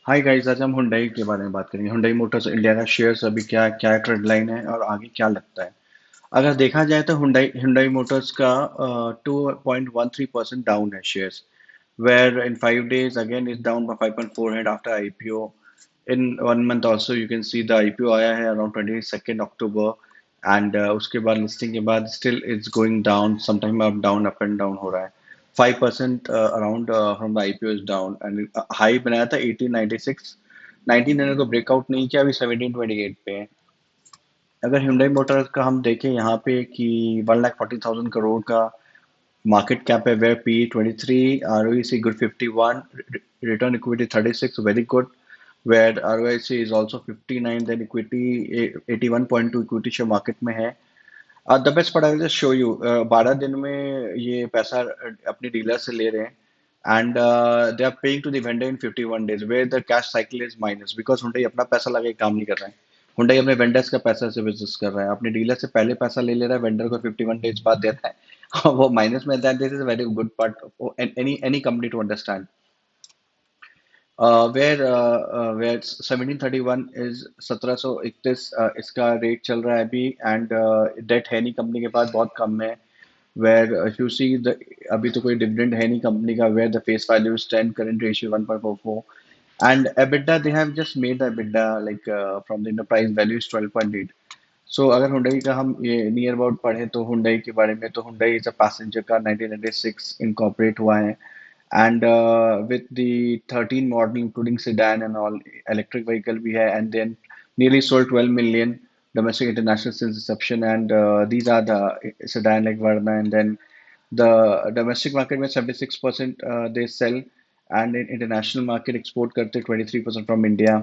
Hi guys, आज हम Hyundai के बारे में बात करेंगे। हुंडई मोटर्स इंडिया का शेयर्स अभी क्या क्या ट्रेंड लाइन है और आगे क्या लगता है। अगर देखा जाए तो हुंडई हुंडई मोटर्स का 2.13% डाउन है shares, where in 5 days again is down by 5.48 after IPO. In 1 month also you can see the IPO आया है around 22nd October, and उसके बाद लिस्टिंग के बाद still it's going down, sometime up and down हो रहा है। 5% around from the IPO is down, and high बनाया था 1896, 1900 को ब्रेकआउट नहीं किया, अभी 1728 पे है। अगर Hyundai मोटर्स का हम देखें यहाँ पे कि 1,40,000 करोड़ का market cap है, where PE 23, ROEC good 51, return equity 36, very good, where ROIC is also 59, then equity 81.2 equity share market में है। The best part I will just show you, 12 दिन में ये पैसा अपने डीलर से ले रहे हैं, and they are paying to the vendor in 51 days, where the cash cycle is minus, because Hyundai अपना पैसा लगा के काम नहीं कर रहा है। हुंडई अपने वेंडर्स का पैसा से बिजनेस कर रहा है, अपने डीलर से पहले पैसा ले ले रहा है, वेंडर को 51 days बाद दे रहा है। वो माइनस में, that this is very good part any company to understand. where 1731 is 1731, इसका रेट चल रहा है अभी, एंड डेट है नहीं कंपनी के पास, बहुत कम है। where if you see the, अभी तो कोई डिविडेंड है नहीं कंपनी का, where the face value is 10, current ratio 1.44, and EBITDA they have just made the EBITDA like from the enterprise value is 12.8। सो अगर हुंडई का हम ये नियर अबाउट पढ़े तो हुंडई के बारे में, तो Hyundai is a passenger car, 1996 incorporate हुआ है, and with the 13 model including sedan and all, electric vehicle भी है, and then nearly sold 12 million domestic international since inception, and these are the sedan like Verna, and then the domestic market में 76% they sell, and in international market export करते 23% from India।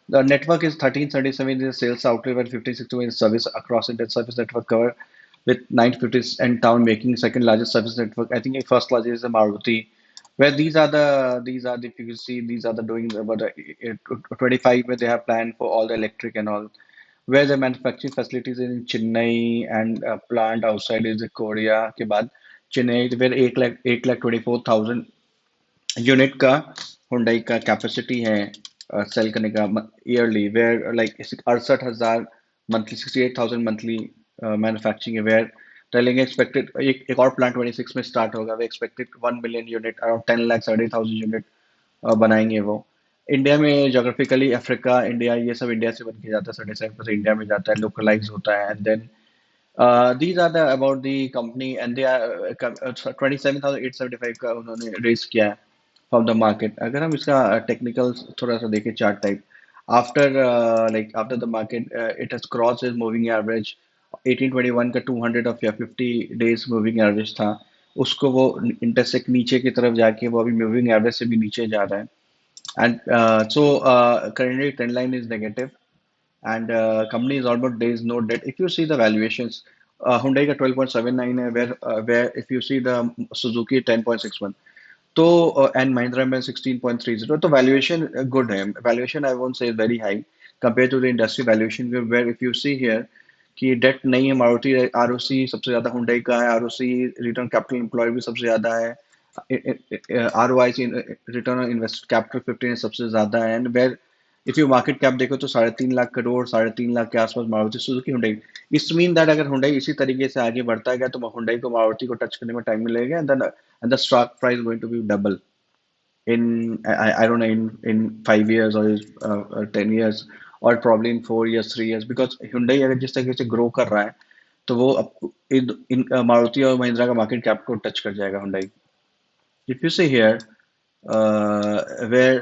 The network is 1337 is a sales outlet, where 1561 is service across India service network cover, with 950 and town making second largest service network. I think the first largest is the Maruti, where these are the, if you see, these are the doing about 25 where they have planned for all the electric and all, where the manufacturing facilities in Chennai, and plant outside is the Korea के बाद Chennai, where 8,24,000 unit का Hyundai का capacity है sale करने का yearly, where like 68,000 monthly, 68,000 monthly manufacturing है, where telling expected एक और प्लांट 26 में स्टार्ट होगा, we expected 1 million unit, around 10,70,000 unit बनाएंगे वो। इंडिया में जोग्राफिकली अफ्रीका, इंडिया, ये सब इंडिया से बन के जाता है, 37% इंडिया में जाता है, लोकलाइज होता है, and then these are the about the company, and they are 27,875 का उन्होंने रेस किया है फ्रॉम द मार्केट। अगर हम इसका टेक्निकल थोड़ा सा देखें chart type, after after the market it has cross is moving average 1821 का 200 ऑफ या 50 डेज मूविंग एवरेज था, उसको वो इंटरसेक्ट नीचे की तरफ जाके वो अभी मूविंग एवरेज से भी नीचे जा रहा है, and so currently trend line is negative, and company is almost there is no debt. If you see the valuations, Hyundai का 12.79 है, where if you see the Suzuki 10.61, तो and Mahindra में 16.30, तो valuation good है, valuation I won't say very high compared to the industry valuation, where if you see here कि date नहीं है, Maruti ROC सबसे ज्यादा हुंडई का है, आरओसी रिटर्न कैपिटल एम्प्लॉय भी सबसे ज्यादा है, ROI return on invest capital 15 सबसे ज्यादा है, and where if you market cap देखो तो 3.5 लाख करोड़, 3.5 लाख के आसपास Maruti Suzuki Hyundai. Is mean that अगर हुंडई इसी तरीके से आगे बढ़ता गया तो हुंडई को मारुति को टच करने में टाइम मिलेगा, and the stock price going to be double in I don't know in 5 years or 10 years, or probably in 4 years, 3 years, because Hyundai अगर जिस तरीके से ग्रो कर रहा है तो वो इन मारुति और महिंद्रा का मार्केट कैप को टच कर जाएगा Hyundai। If you see here, where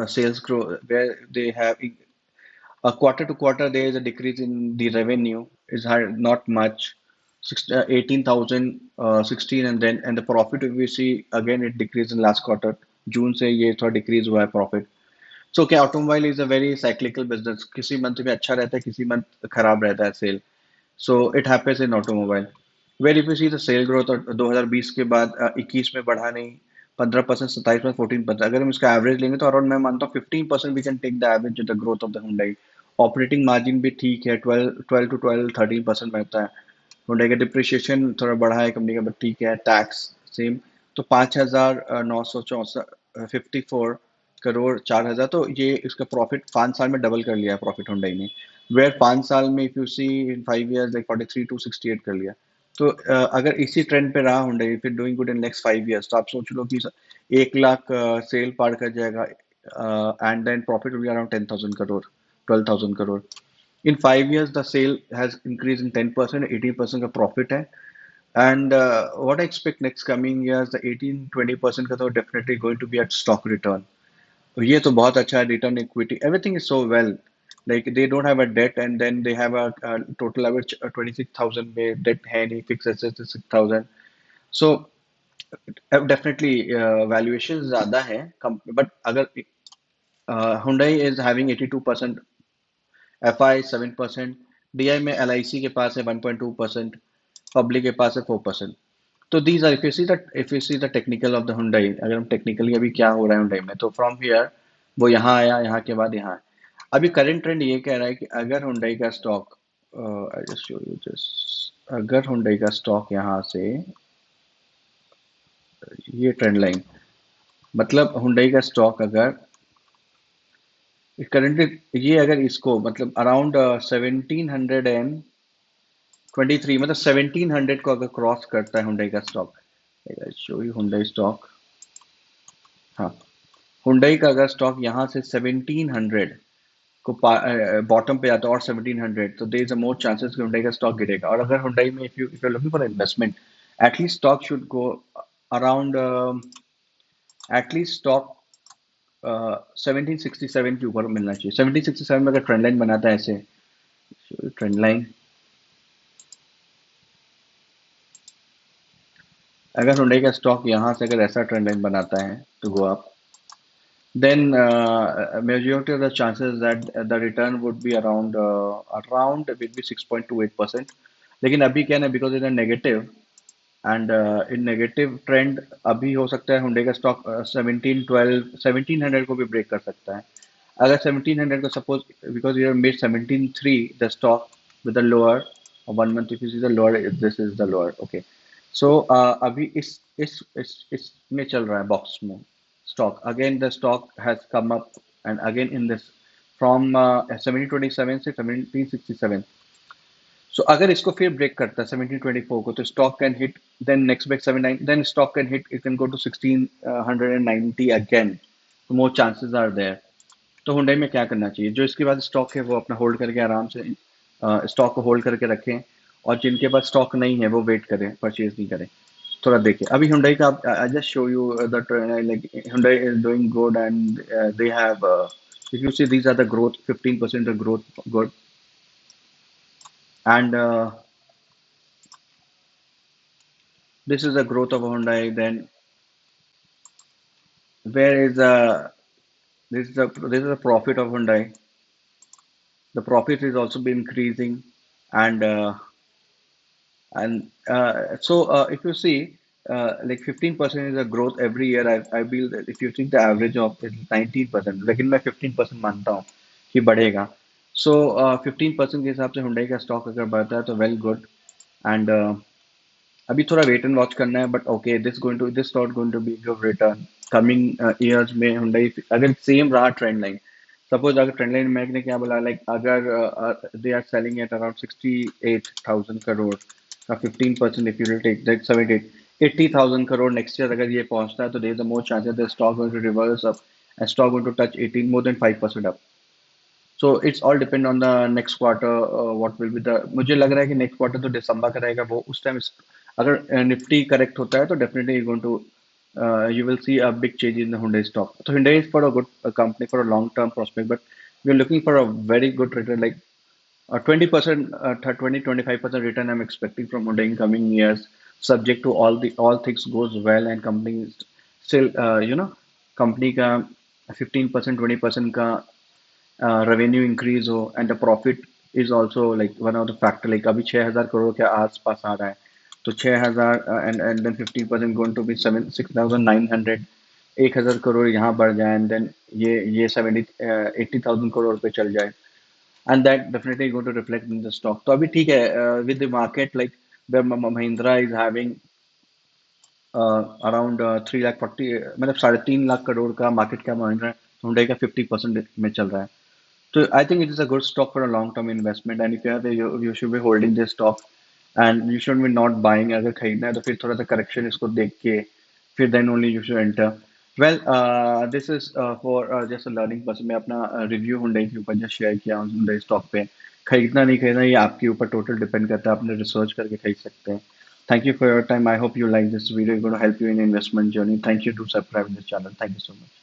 sales grow, where they have a quarter to quarter, there is a decrease in the revenue. Is not much, 18,000, 16, and then and the profit, if we see again it decreased in last quarter, June से ये थोड़ा decrease हुआ है profit। So क्या, automobile is a very cyclical business, किसी month में अच्छा रहता है, किसी मंथ खराब रहता है cell. So it happens in automobile, where if you see the sale growth 2020 के बाद 21 में बढ़ा नहीं, 15%, 27 में 14%, अगर हम इसका एवरेज लेंगे तो अराउंड मैं मानता हूँ 15% we can take the average the growth of the Hyundai. Operating margin भी ठीक है, 12 to 13% रहता है। हुंडई का डिप्रिशिएशन थोड़ा बढ़ा है कंपनी का, बट ठीक है, टैक्स सेम। तो 5,964 करोड़ 4,000, तो ये इसका प्रॉफिट 5 साल में डबल कर लिया प्रॉफिट हुंडई ने। वेयर 5 साल में if you see in 5 years like 43 to 68 कर लिया। तो अगर इसी ट्रेंड पे रहा हुंडई फिर doing good in next 5 years, तो आप सोच लो कि 1 लाख सेल पार कर जाएगा, and then profit will be around 10,000 crore, 12,000 crore. In 5 years, the sale has increased in 10%, 18% का profit है। And what I expect next coming years, the 18-20% का तो definitely going to be at stock return. तो ये तो बहुत अच्छा है, return equity, everything is so well. Like they don't have a debt, and then they have a total average 26,000 में debt है नहीं, fixed assets is 6,000. So definitely valuation ज़्यादा है, but अगर Hyundai is having 82%, FI 7%, DI में LIC के पास है 1.2%, public के पास है 4%। तो these are if you see the technical of the Hyundai, अगर हम टेक्निकली अभी क्या हो रहा है हुंडई में, तो फ्रॉम हियर वो यहाँ आया, यहाँ के बाद यहाँ। अभी करंट ट्रेंड ये कह रहा है कि अगर हुंडई का stock, I just show you this, अगर हुंडई का स्टॉक यहाँ से, ये ट्रेंड लाइन, मतलब हुंडई का स्टॉक अगर करंटली ये अगर इसको मतलब अराउंड 1723, मतलब 1700 को अगर क्रॉस करता है हुंडई का stock, show you Hyundai stock, हाँ, हुंडई का अगर स्टॉक यहाँ से 1700 को बॉटम पे जाता है और 1700, तो there is a more chances कि हुंडई का स्टॉक गिरेगा। और अगर हुंडई में if you looking for investment, at least stock should go around, at least stock 1767 के ऊपर मिलना चाहिए। 1767 में अगर ट्रेंड लाइन बनाता है ऐसे, ट्रेंड लाइन, अगर हुंडई का स्टॉक यहाँ से अगर ऐसा ट्रेंड लाइन बनाता है तो go up, then majority of the chances that the return would be around will be 6.28%। लेकिन अभी क्या है ना, because in negative, and in negative trend अभी हो सकता है हुंडई का स्टॉक 1712 1700 को भी ब्रेक कर सकता है। अगर 1700 को suppose, because you have made 17.3 the stock with the lower 1 month, if you see the lower, this is the lower, okay. So अभी इसमें चल रहा है बॉक्स में stock. Again, the stock has come up, and again in this from 1727 से 1767. So अगर इसको फिर ब्रेक करता है 1724 को, तो stock can hit, then next break 79, then stock can hit, it can go to 1690 again. So more chances are there. तो Hyundai में क्या करना चाहिए, जो इसके बाद स्टॉक है वो अपना होल्ड करके आराम से स्टॉक को होल्ड करके रखें, और जिनके पास स्टॉक नहीं है वो वेट करें, परचेज नहीं करें। थोड़ा देखिए अभी हुंडई का, I just show you the like Hyundai is doing good, and they have, if you see these are the growth, 15% the growth good, and this is the growth of Hyundai. Then where is the, this is the profit of Hyundai. The profit is also been increasing, and if you see, like 15% is a growth every year. I feel that if you think the average of is 19%, लेकिन मैं 15% मानता हूँ कि बढ़ेगा। So 15% के हिसाब से Hyundai का स्टॉक अगर बढ़ता है तो वेल गुड, एंड अभी थोड़ा वेट एंड वॉच करना है, but okay, this not going to be give return coming years में। हुंडई अगर सेम रहा ट्रेंड लाइन, सपोज अगर ट्रेंड लाइन मैग ने क्या बोला, लाइक अगर they are selling at around 68,000 crore का 15%, if you will take that 80,000 crore next year अगर ये पहुंचता है, तो there is a more chances that stock going to reverse up, and stock going to touch 18 more than 5% up. So it's all depend on the next quarter, what will be the, मुझे लग रहा है कि next quarter तो दिसंबर का रहेगा, वो उस टाइम अगर निफ्टी करेक्ट होता है तो definitely you going to, you will see a big change in the Hyundai stock. So Hyundai is for a good company for a long-term prospect, but we're looking for a very good return, like a 20%, 20-25% return I'm expecting from Hyundai in coming years, subject to all things goes well and company is still, company का 15% 20% का revenue increase हो, and the profit is also like one of the factor, like अभी 6,000 करोड़ के आसपास आ रहा है, तो 6,000 and then 15% going to be 6,900, 1,000 crore यहाँ बढ़ जाए, and then ये 80,000 करोड़ पे चल जाए, and that definitely going to reflect in the stock। तो अभी ठीक है, with the market like where Mahindra is having around 3 lakh 40, मतलब 3.5 लाख करोड़ का मार्केट कैप महिंद्रा है, Hyundai का 50% में चल रहा है। So I think it is a good stock for a long-term investment, and if you have you should be holding this stock, and you should be not buying. अगर खरीदना है तो फिर थोड़ा सा correction इसको देख के फिर then only you should enter. Well, this is for just a learning person. मैं अपना review Hyundai के ऊपर just share किया हूँ Hyundai stock पे। खरीदना नहीं खरीदना ये आपके ऊपर total depend करता है, आपने research करके खरीद सकते हैं। Thank you for your time. I hope you like this video. It's going to help you in investment journey. Thank you to subscribe to this channel. Thank you so much.